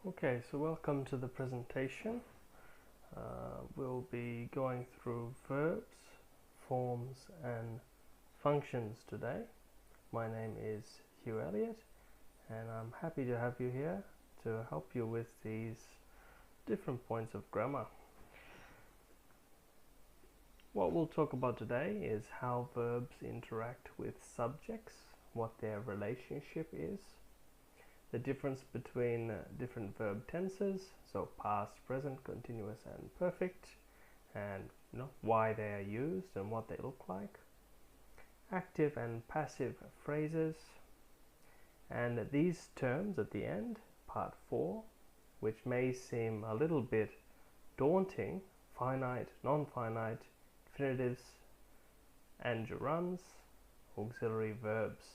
Okay, so welcome to the presentation. We'll be going through verbs, forms and functions today. My name is Hugh Elliott and I'm happy to have you here to help you with these different points of grammar. What we'll talk about today is how verbs interact with subjects, what their relationship is, the difference between different verb tenses, so past, present, continuous and perfect, and why they are used and what they look like, active and passive phrases, and these terms at the end, part 4, which may seem a little bit daunting: finite, non-finite, infinitives and gerunds, auxiliary verbs.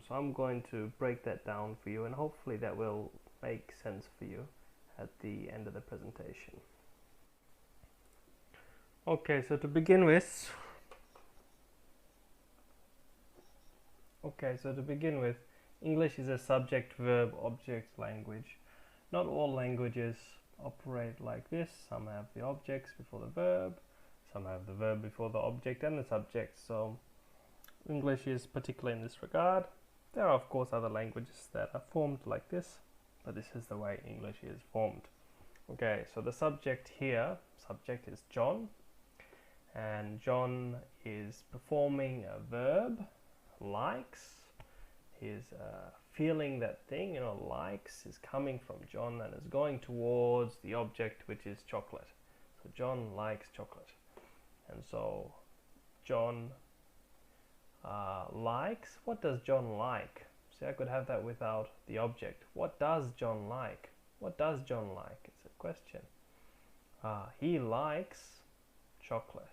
So I'm going to break that down for you and hopefully that will make sense for you at the end of the presentation. Okay, so to begin with, English is a subject-verb-object language. Not all languages operate like this. Some have the objects before the verb, some have the verb before the object and the subject. So English is particular in this regard. There are of course other languages that are formed like this, but this is the way English is formed. Okay, so the subject here, subject is John, and John is performing a verb, likes. He's feeling that thing, likes is coming from John and is going towards the object, which is chocolate. So John likes chocolate, and so John likes. What does John like? See, I could have that without the object. What does John like? What does John like? It's a question. He likes chocolate.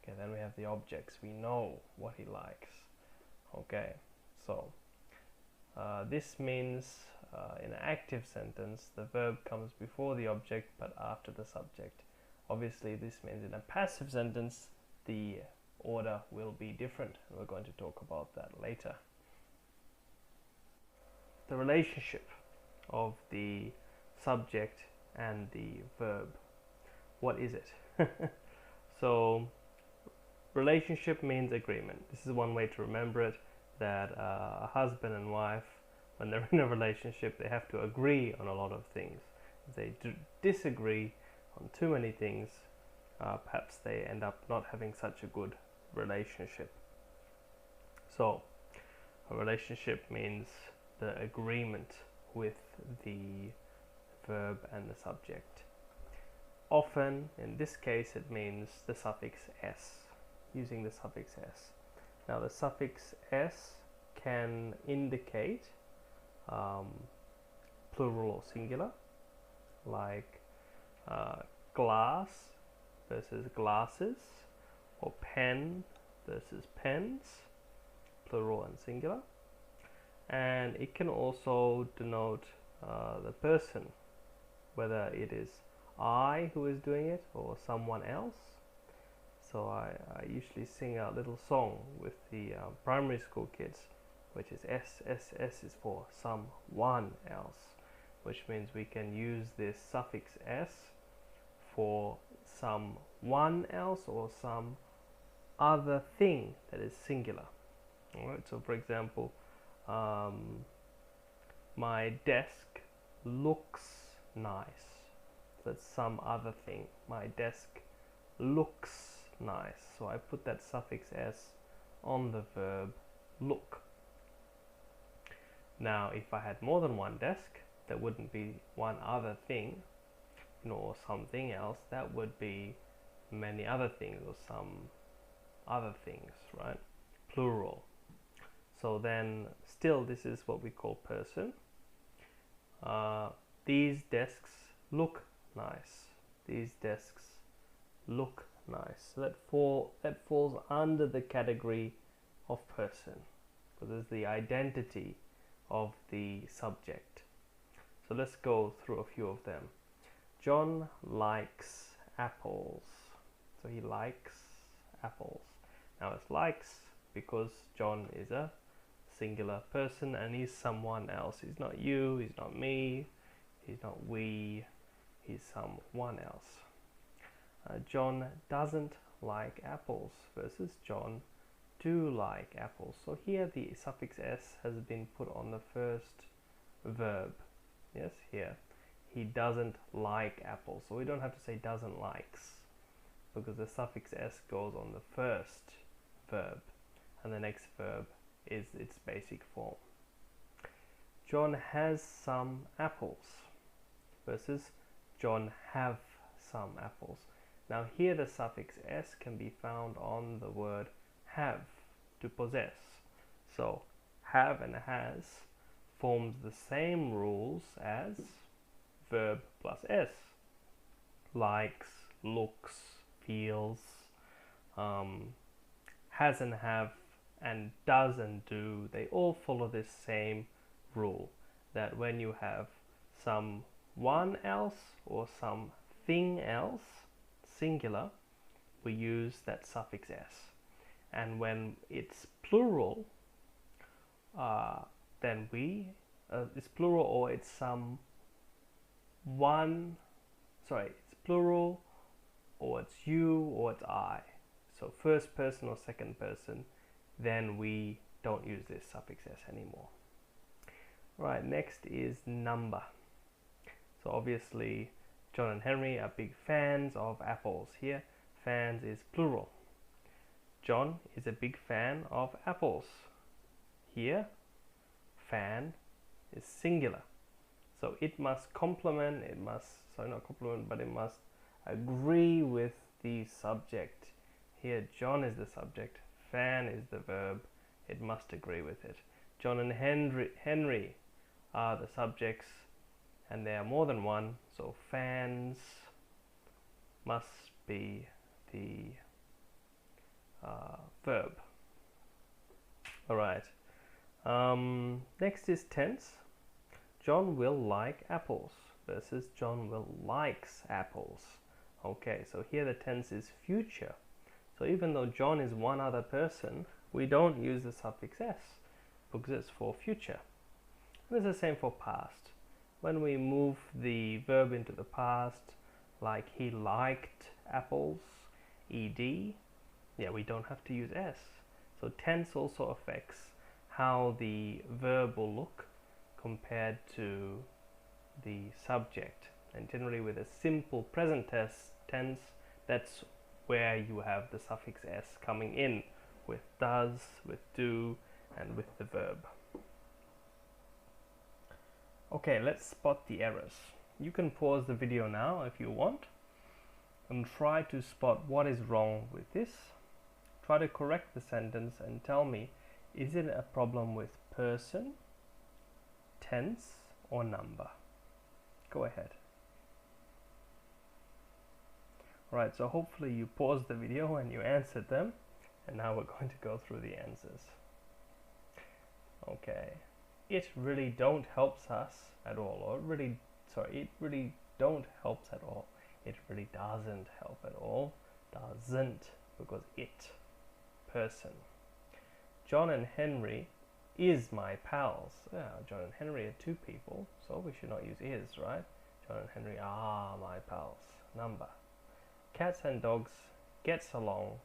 Okay, then we have the objects. We know what he likes. Okay, so this means in an active sentence the verb comes before the object but after the subject. Obviously this means in a passive sentence the order will be different, and we're going to talk about that later. The relationship of the subject and the verb. What is it? So relationship means agreement. This is one way to remember it, that a husband and wife, when they're in a relationship, they have to agree on a lot of things. If they disagree on too many things, perhaps they end up not having such a good relationship. So a relationship means the agreement with the verb and the subject. Often, in this case, it means the suffix s, using the suffix s. Now the suffix s can indicate plural or singular, like glass versus glasses, or pen versus pens, plural and singular. And it can also denote the person, whether it is I who is doing it or someone else. So I usually sing a little song with the primary school kids, which is S is for someone else, which means we can use this suffix s for someone else or some other thing that is singular. Alright, so for example, my desk looks nice. That's some other thing. My desk looks nice. So I put that suffix s on the verb look. Now if I had more than one desk, that wouldn't be one other thing, or something else. That would be many other things or some other things, right? Plural. So then still this is what we call person. These desks look nice. These desks look nice. So that falls under the category of person, because it's the identity of the subject. So let's go through a few of them. John likes apples. So he likes apples. Now it's likes because John is a singular person and he's someone else. He's not you, he's not me, He's not we, he's someone else. John doesn't like apples versus John do like apples. So here the suffix s has been put on the first verb. Yes, here. He doesn't like apples. So we don't have to say doesn't likes, because the suffix s goes on the first verb and the next verb is its basic form. John has some apples versus John have some apples. Now here the suffix s can be found on the word have, to possess. So have and has forms the same rules as verb plus s. Likes, looks, feels, has and have, and does and do, they all follow this same rule, that when you have someone else or something else, singular, we use that suffix s. And when it's plural, then it's plural, or it's it's plural, or it's you, or it's I. So first person or second person, then we don't use this suffix s anymore. Right, next is number. So obviously John and Henry are big fans of apples. Here, fans is plural. John is a big fan of apples. Here, fan is singular. So it must complement, it must agree with the subject. Here, John is the subject, fan is the verb, it must agree with it. John and Henry are the subjects, and there are more than one, so fans must be the verb. Alright, next is tense. John will like apples versus John will likes apples. Okay, so here the tense is future. So even though John is one other person, we don't use the suffix s because it's for future. And it's the same for past. When we move the verb into the past, like he liked apples, ed, yeah, we don't have to use s. So tense also affects how the verb will look compared to the subject. And generally with a simple present tense, that's where you have the suffix s coming in with does, with do, and with the verb. Okay, let's spot the errors. You can pause the video now if you want and try to spot what is wrong with this. Try to correct the sentence and tell me, is it a problem with person, tense, or number? Go ahead. Alright, so hopefully you paused the video and you answered them, and now we're going to go through the answers. Okay, it really don't helps us at all, or it really don't helps at all. It really doesn't help at all. Doesn't, because it, person. John and Henry is my pals. Yeah, John and Henry are two people, so we should not use is, right? John and Henry are my pals. Number. Cats and dogs gets along.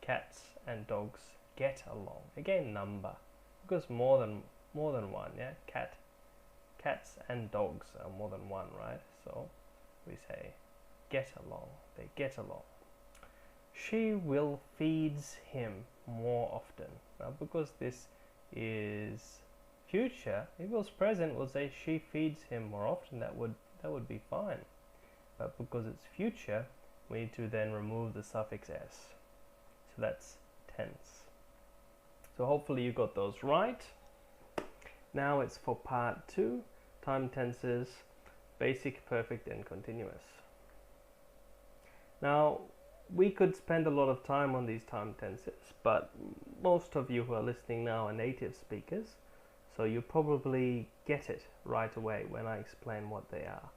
Cats and dogs get along. Again, number, because more than one. Yeah, cats and dogs are more than one, right? So we say get along. They get along. She will feeds him more often. Now, because this is future, if it was present, we'll say she feeds him more often. That would be fine. But because it's future, we need to then remove the suffix s. So that's tense. So hopefully you got those right. Now it's for part 2, time tenses, basic, perfect, and continuous. Now, we could spend a lot of time on these time tenses, but most of you who are listening now are native speakers, so you probably get it right away when I explain what they are.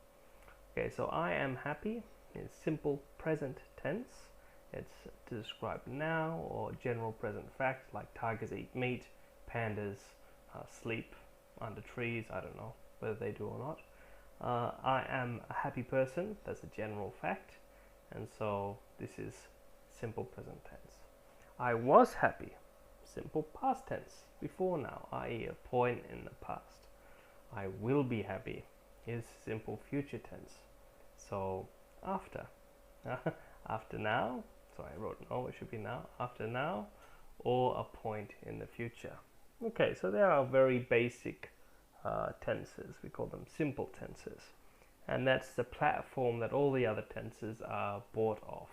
Okay, so I am happy is simple present tense. It's to describe now or general present facts like tigers eat meat, pandas sleep under trees. I don't know whether they do or not. I am a happy person, that's a general fact, and so this is simple present tense. I was happy, simple past tense, before now, i.e. a point in the past. I will be happy is simple future tense, so after. After now, so I wrote no, it should be now, after now, or a point in the future. Okay, so there are very basic tenses. We call them simple tenses, and that's the platform that all the other tenses are bought off.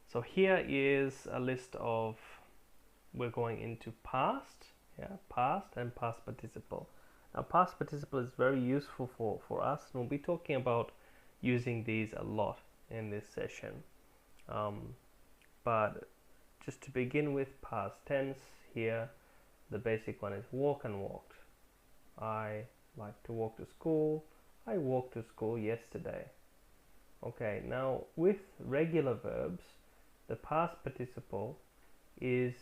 So here is a list of, we're going into past, past and past participle. Now past participle is very useful for us, and we'll be talking about using these a lot in this session. But just to begin with, past tense here, the basic one is walk and walked. I like to walk to school. I walked to school yesterday. Okay, now with regular verbs, the past participle is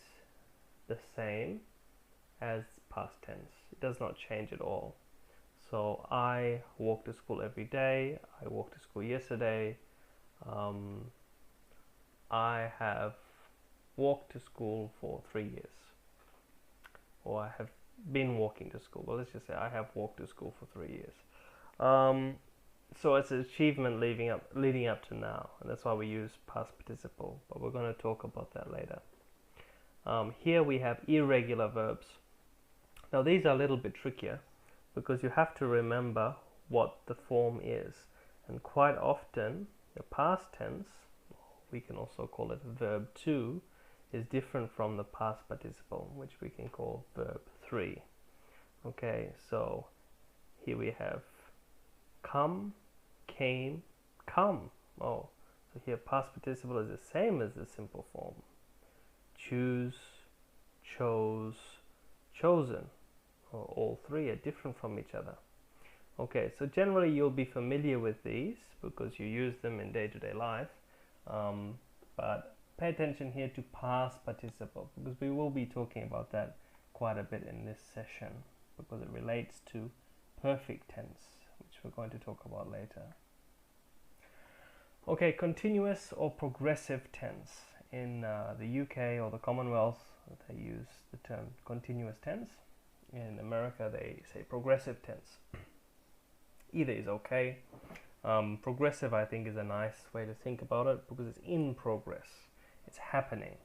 the same as past tense. It does not change at all. So I walk to school every day. I walked to school yesterday. I have walked to school for 3 years. Or I have been walking to school. Well, let's just say I have walked to school for 3 years. So it's an achievement leading up to now, and that's why we use past participle, but we're going to talk about that later. Here we have irregular verbs. Now these are a little bit trickier because you have to remember what the form is, and quite often the past tense, we can also call it verb 2, is different from the past participle, which we can call verb 3. Okay, so here we have come, came, come. Oh, so here past participle is the same as the simple form. Choose, chose, chosen. All three are different from each other. Okay, so generally you'll be familiar with these because you use them in day-to-day life, but pay attention here to past participle because we will be talking about that quite a bit in this session because it relates to perfect tense, which we're going to talk about later. Okay, continuous or progressive tense. In the UK or the Commonwealth, they use the term continuous tense. In America, they say progressive tense. Either is okay. Progressive, I think, is a nice way to think about it because it's in progress. It's happening.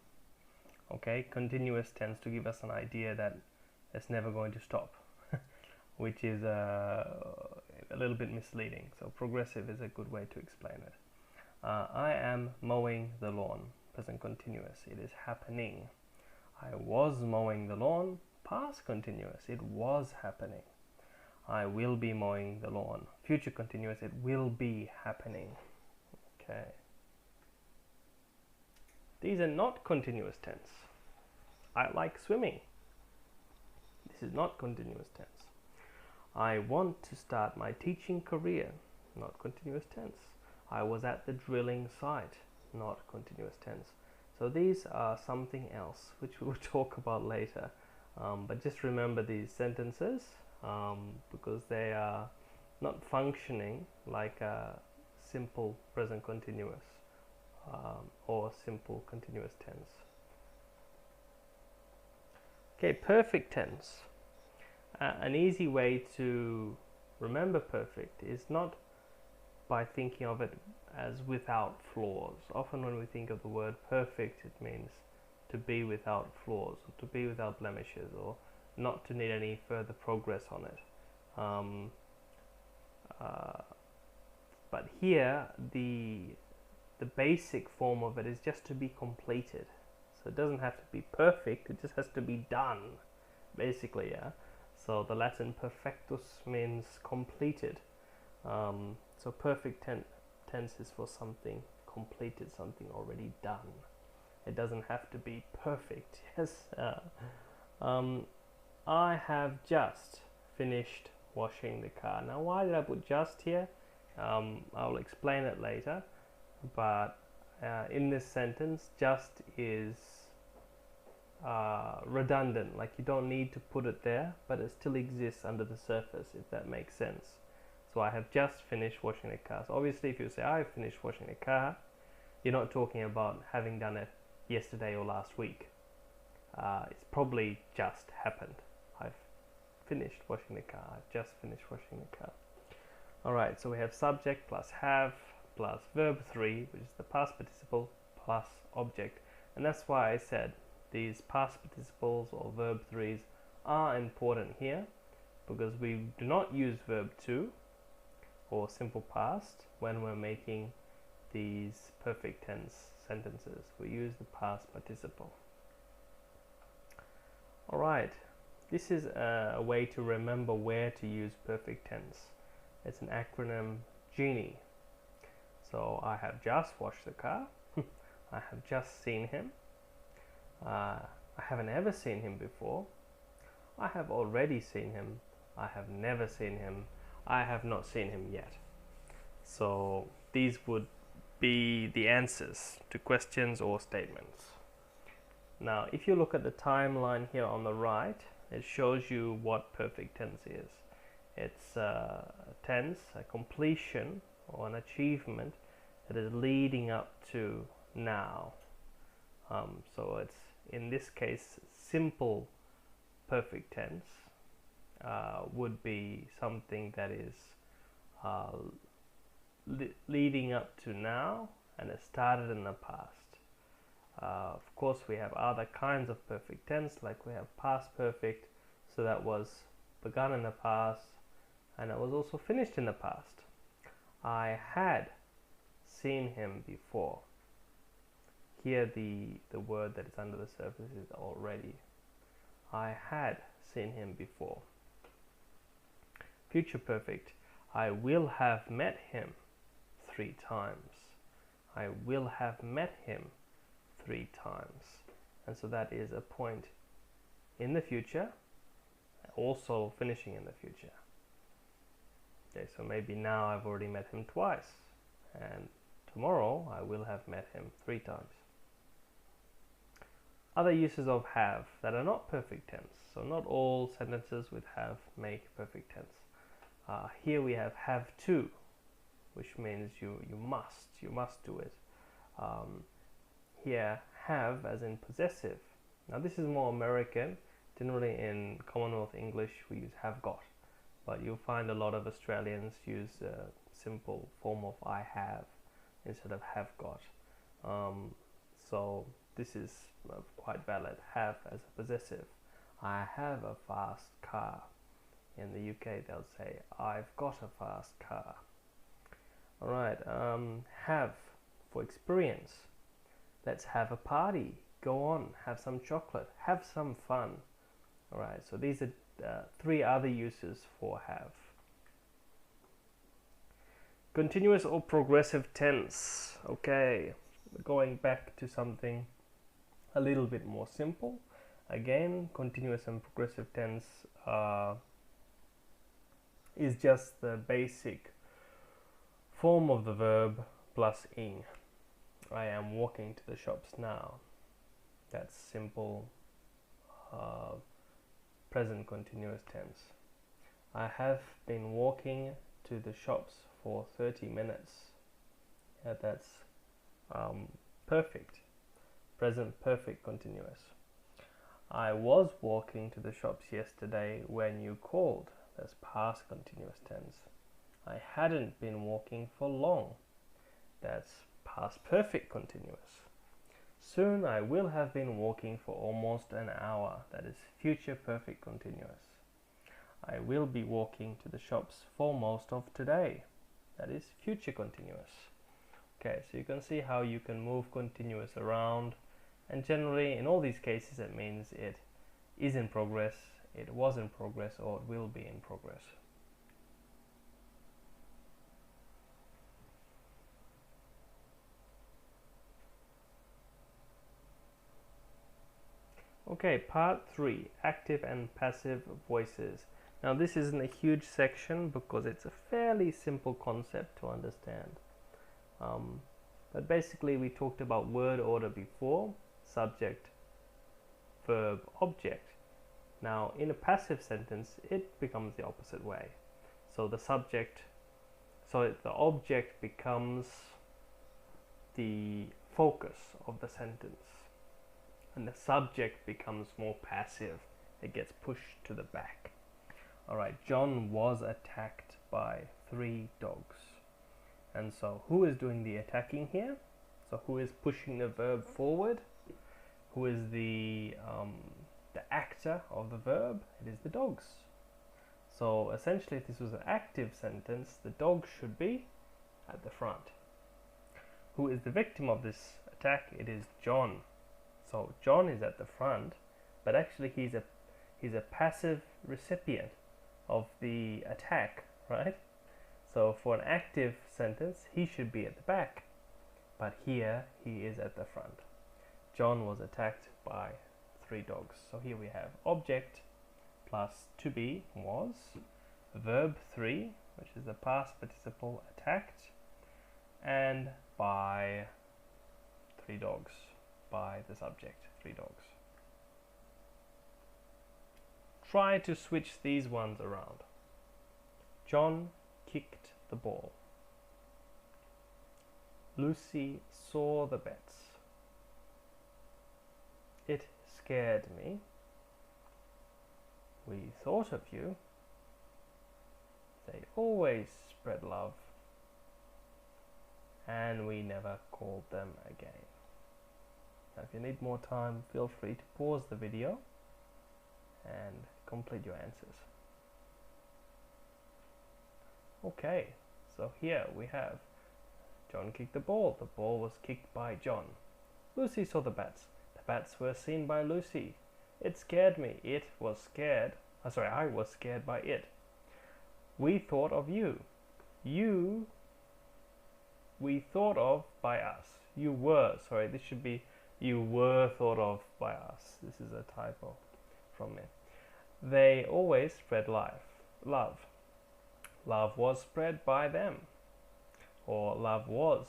Okay, continuous tends to give us an idea that it's never going to stop, which is a little bit misleading. So progressive is a good way to explain it. I am mowing the lawn. Present continuous. It is happening. I was mowing the lawn. Past continuous. It was happening. I will be mowing the lawn. Future continuous. It will be happening. Okay. These are not continuous tense. I like swimming. This is not continuous tense. I want to start my teaching career. Not continuous tense. I was at the drilling site. Not continuous tense. So these are something else which we will talk about later. But just remember these sentences because they are not functioning like a simple present continuous or simple continuous tense. Okay, perfect tense. An easy way to remember perfect is not by thinking of it as without flaws. Often when we think of the word perfect, it means to be without flaws, or to be without blemishes, or not to need any further progress on it. But here, the basic form of it is just to be completed. So it doesn't have to be perfect, it just has to be done, basically, yeah. So the Latin perfectus means completed. So perfect tense is for something completed, something already done. It doesn't have to be perfect. Yes. I have just finished washing the car. Now, why did I put just here? I'll explain it later. But in this sentence, just is redundant, like you don't need to put it there, but it still exists under the surface, if that makes sense. So I have just finished washing the car. So obviously if you say I finished washing the car, you're not talking about having done it yesterday or last week. It's probably just happened. I've finished washing the car. I've just finished washing the car. Alright, so we have subject plus have plus verb 3, which is the past participle, plus object. And that's why I said these past participles or verb 3s are important here, because we do not use verb 2 or simple past when we're making these perfect tense sentences. We use the past participle. Alright, this is a way to remember where to use perfect tense. It's an acronym GENIE. So I have just washed the car. I have just seen him. I haven't ever seen him before. I have already seen him. I have never seen him. I have not seen him yet. So these would be the answers to questions or statements. Now, if you look at the timeline here on the right, it shows you what perfect tense is. It's a tense, a completion or an achievement that is leading up to now. So it's, in this case, simple perfect tense would be something that is leading up to now and it started in the past. Of course, we have other kinds of perfect tense, like we have past perfect, so that was begun in the past and it was also finished in the past. I had seen him before. Here the word that is under the surface is already. I had seen him before. Future perfect. I will have met him 3 times. I will have met him 3 times. And so that is a point in the future, also finishing in the future. Okay, so maybe now I've already met him twice, and tomorrow I will have met him 3 times. Other uses of have that are not perfect tense. So not all sentences with have make perfect tense. Here we have to, which means you must do it. Here have as in possessive. Now this is more American. Generally in Commonwealth English we use have got, but you'll find a lot of Australians use a simple form of I have instead of have got. So this is quite valid. Have as a possessive. I have a fast car. In the UK they'll say I've got a fast car. Alright, have for experience. Let's have a party. Go on, have some chocolate, have some fun. Alright, so these are 3 other uses for have. Continuous or progressive tense. Okay, going back to something a little bit more simple. Again, continuous and progressive tense is just the basic form of the verb plus ing. I am walking to the shops now. That's simple present continuous tense. I have been walking to the shops for 30 minutes. Yeah, that's perfect. Present perfect continuous. I was walking to the shops yesterday when you called. That's past continuous tense. I hadn't been walking for long. That's past perfect continuous. Soon I will have been walking for almost an hour. That is future perfect continuous. I will be walking to the shops for most of today. That is future continuous. Okay, so you can see how you can move continuous around, and generally in all these cases it means it is in progress, it was in progress, or it will be in progress. Okay, part 3, active and passive voices. Now this isn't a huge section because it's a fairly simple concept to understand. But basically we talked about word order before: subject verb object. Now in a passive sentence it becomes the opposite way. So the object becomes the focus of the sentence, and the subject becomes more passive. It gets pushed to the back. Alright, John was attacked by 3 dogs. And so who is doing the attacking here? So who is pushing the verb forward? Who is the actor of the verb? It is the dogs. So essentially, if this was an active sentence, the dog should be at the front. Who is the victim of this attack? It is John. So John is at the front, but actually he's a passive recipient of the attack, right? So for an active sentence, he should be at the back, but here he is at the front. John was attacked by 3 dogs. So here we have object plus to be was, verb 3, which is the past participle attacked, and by 3 dogs, by the subject, 3 dogs. Try to switch these ones around. John kicked the ball. Lucy saw the bets. It scared me. We thought of you. They always spread love. And we never called them again. Now, if you need more time, feel free to pause the video and complete your answers. Okay, so here we have John kicked the ball. The ball was kicked by John. Lucy saw the bats. The bats were seen by Lucy. It scared me. It was scared. I was scared by it. We thought of you. We thought of by us. You were, this should be you were thought of by us. This is a typo from me. They always spread love. Love was spread by them. Or love was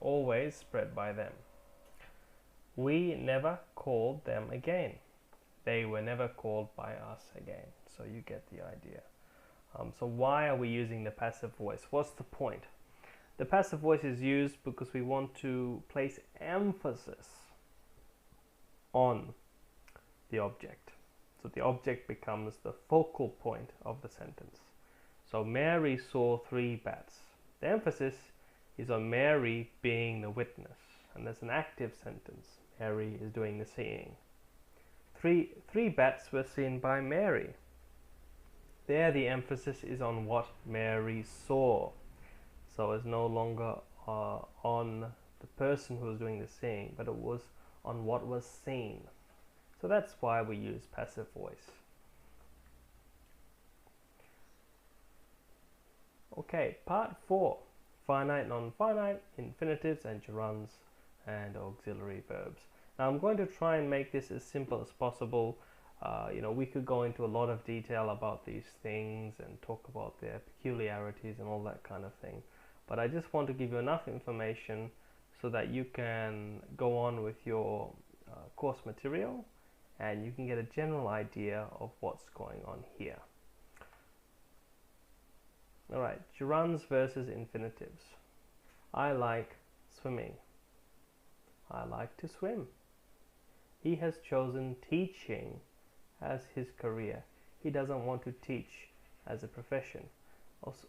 always spread by them. We never called them again. They were never called by us again. So you get the idea. So why are we using the passive voice? What's the point? The passive voice is used because we want to place emphasis on the object. So the object becomes the focal point of the sentence. So Mary saw 3 bats. The emphasis is on Mary being the witness. And there's an active sentence. Mary is doing the seeing. Three bats were seen by Mary. There the emphasis is on what Mary saw. So it's no longer on the person who was doing the seeing, but it was on what was seen. So that's why we use passive voice. Okay, part 4. Finite, non-finite, infinitives and gerunds and auxiliary verbs. Now I'm going to try and make this as simple as possible. We could go into a lot of detail about these things and talk about their peculiarities and all that kind of thing. But I just want to give you enough information so that you can go on with your course material and you can get a general idea of what's going on here. Alright, gerunds versus infinitives. I like swimming. I like to swim. He has chosen teaching as his career. He doesn't want to teach as a profession.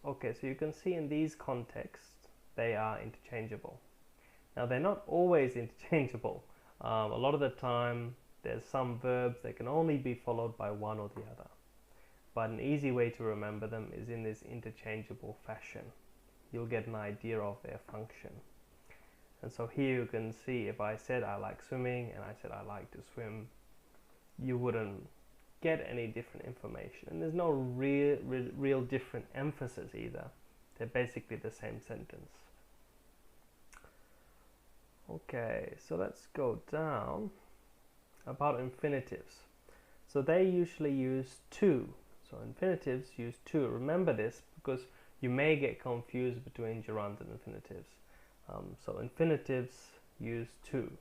Okay, so you can see in these contexts, they are interchangeable. Now, they're not always interchangeable. A lot of the time, there's some verbs that can only be followed by one or the other. But an easy way to remember them is in this interchangeable fashion. You'll get an idea of their function. And so here you can see if I said I like swimming and I said I like to swim, you wouldn't get any different information. And there's no real different emphasis either. They're basically the same sentence. Okay, so let's go down about infinitives. So they usually use to. So infinitives use to. Remember this because you may get confused between gerunds and infinitives. So infinitives use to.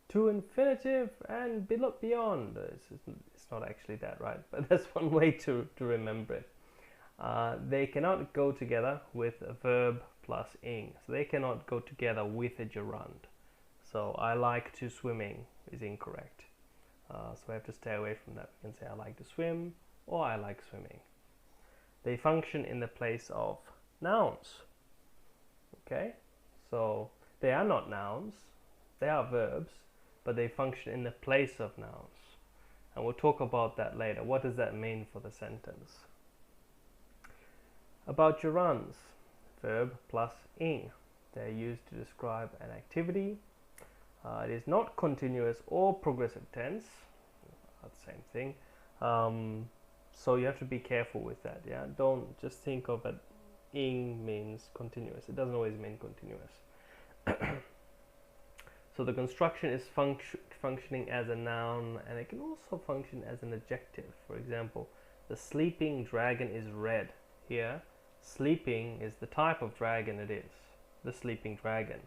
to infinitive and beyond. It's not actually that, right? But that's one way to remember it. They cannot go together with a verb plus ing. So they cannot go together with a gerund. So I like to swimming is incorrect. So I have to stay away from that. We can say I like to swim or I like swimming. They function in the place of nouns. Okay, so they are not nouns, they are verbs, but they function in the place of nouns. And we'll talk about that later. What does that mean for the sentence? About gerunds, verb plus ing. They're used to describe an activity. It is not continuous or progressive tense. That's the same thing. So you have to be careful with that. Yeah, don't just think of it. Ing means continuous. It doesn't always mean continuous. So the construction is functioning as a noun, and it can also function as an adjective. For example, the sleeping dragon is red. Here, sleeping is the type of dragon it is. The sleeping dragon.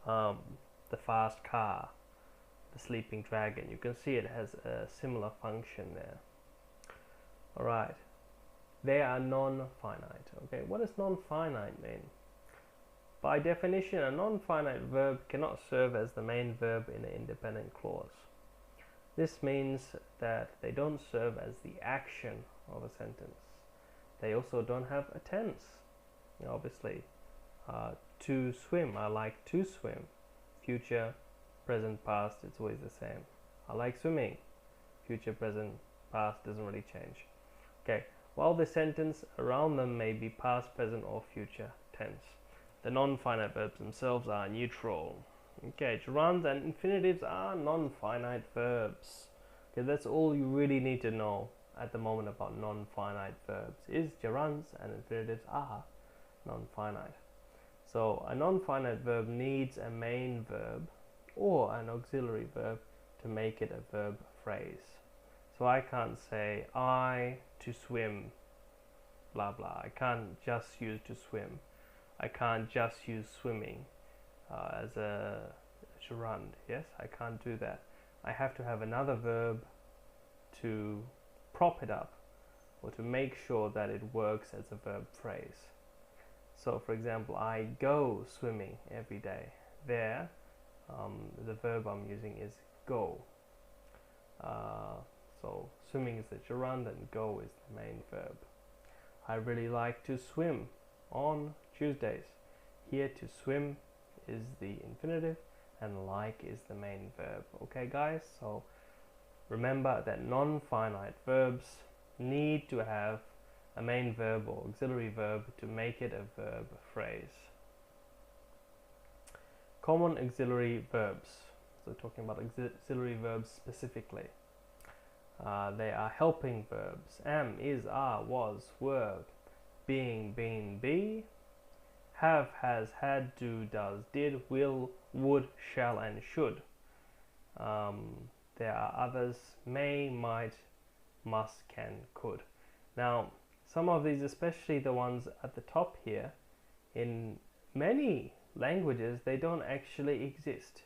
The fast car. The sleeping dragon. You can see it has a similar function there. Alright. They are non-finite. Okay, what does non-finite mean? By definition, a non-finite verb cannot serve as the main verb in an independent clause. This means that they don't serve as the action of a sentence. They also don't have a tense. Obviously, to swim, I like to swim. Future, present, past, it's always the same. I like swimming. Future, present, past doesn't really change. Okay, while the sentence around them may be past, present, or future tense. The non-finite verbs themselves are neutral. Okay, gerunds and infinitives are non-finite verbs. Okay, that's all you really need to know at the moment about non-finite verbs, is gerunds and infinitives are non-finite. So a non-finite verb needs a main verb or an auxiliary verb to make it a verb phrase. So I can't say I to swim, blah blah. I can't just use to swim. I can't just use swimming as a gerund. Yes, I can't do that. I have to have another verb to prop it up or to make sure that it works as a verb phrase. So for example, I go swimming every day. There, the verb I'm using is go. So swimming is the gerund and go is the main verb. I really like to swim on Tuesdays. Here, to swim is the infinitive and like is the main verb. Okay guys, so remember that non-finite verbs need to have a main verb or auxiliary verb to make it a verb phrase. Common auxiliary verbs. So talking about auxiliary verbs specifically. They are helping verbs. Am, is, are, was, were, being, been, be, have, has, had, do, does, did, will, would, shall, and should. There are others: may, might, must, can, could. Now, some of these, especially the ones at the top here, in many languages they don't actually exist.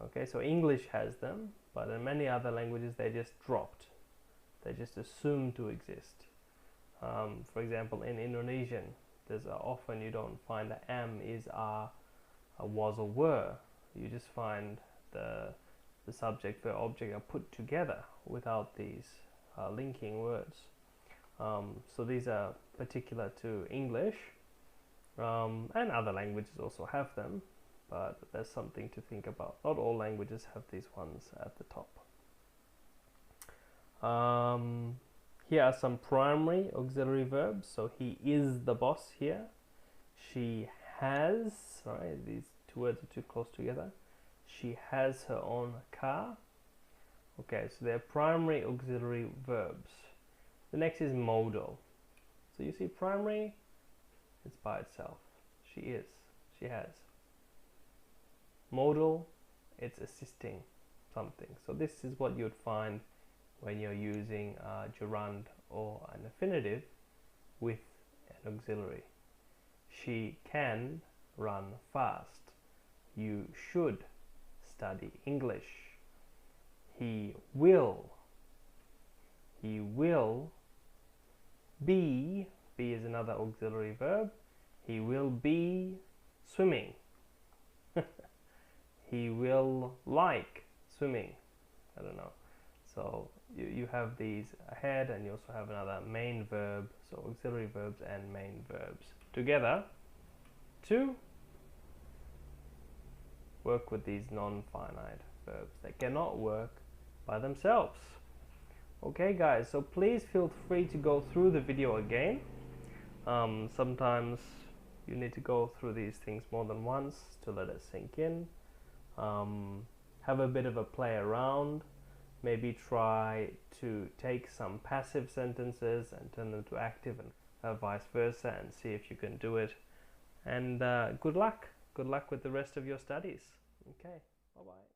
Okay, so English has them, but in many other languages they just dropped. They just assumed to exist. For example, in Indonesian, there's often you don't find the am, is, are, was, or were. You just find the subject, verb, object are put together without these linking words. So these are particular to English, and other languages also have them, but there's something to think about. Not all languages have these ones at the top. Here are some primary auxiliary verbs. So he is the boss here. She has, sorry, these two words are too close together. She has her own car. Okay, so they're primary auxiliary verbs. The next is modal. So you see primary, it's by itself. She is, she has. Modal, it's assisting something. So this is what you'd find when you're using a gerund or an infinitive with an auxiliary. She can run fast. You should study English. He will. He will be. Be is another auxiliary verb. He will be swimming. He will like swimming. I don't know. So you have these ahead, and you also have another main verb, so auxiliary verbs and main verbs together to work with these non-finite verbs. They cannot work by themselves. Okay guys, so please feel free to go through the video again. Sometimes you need to go through these things more than once to let it sink in. Have a bit of a play around. Maybe try to take some passive sentences and turn them to active, and vice versa, and see if you can do it. And good luck. Good luck with the rest of your studies. Okay, bye-bye.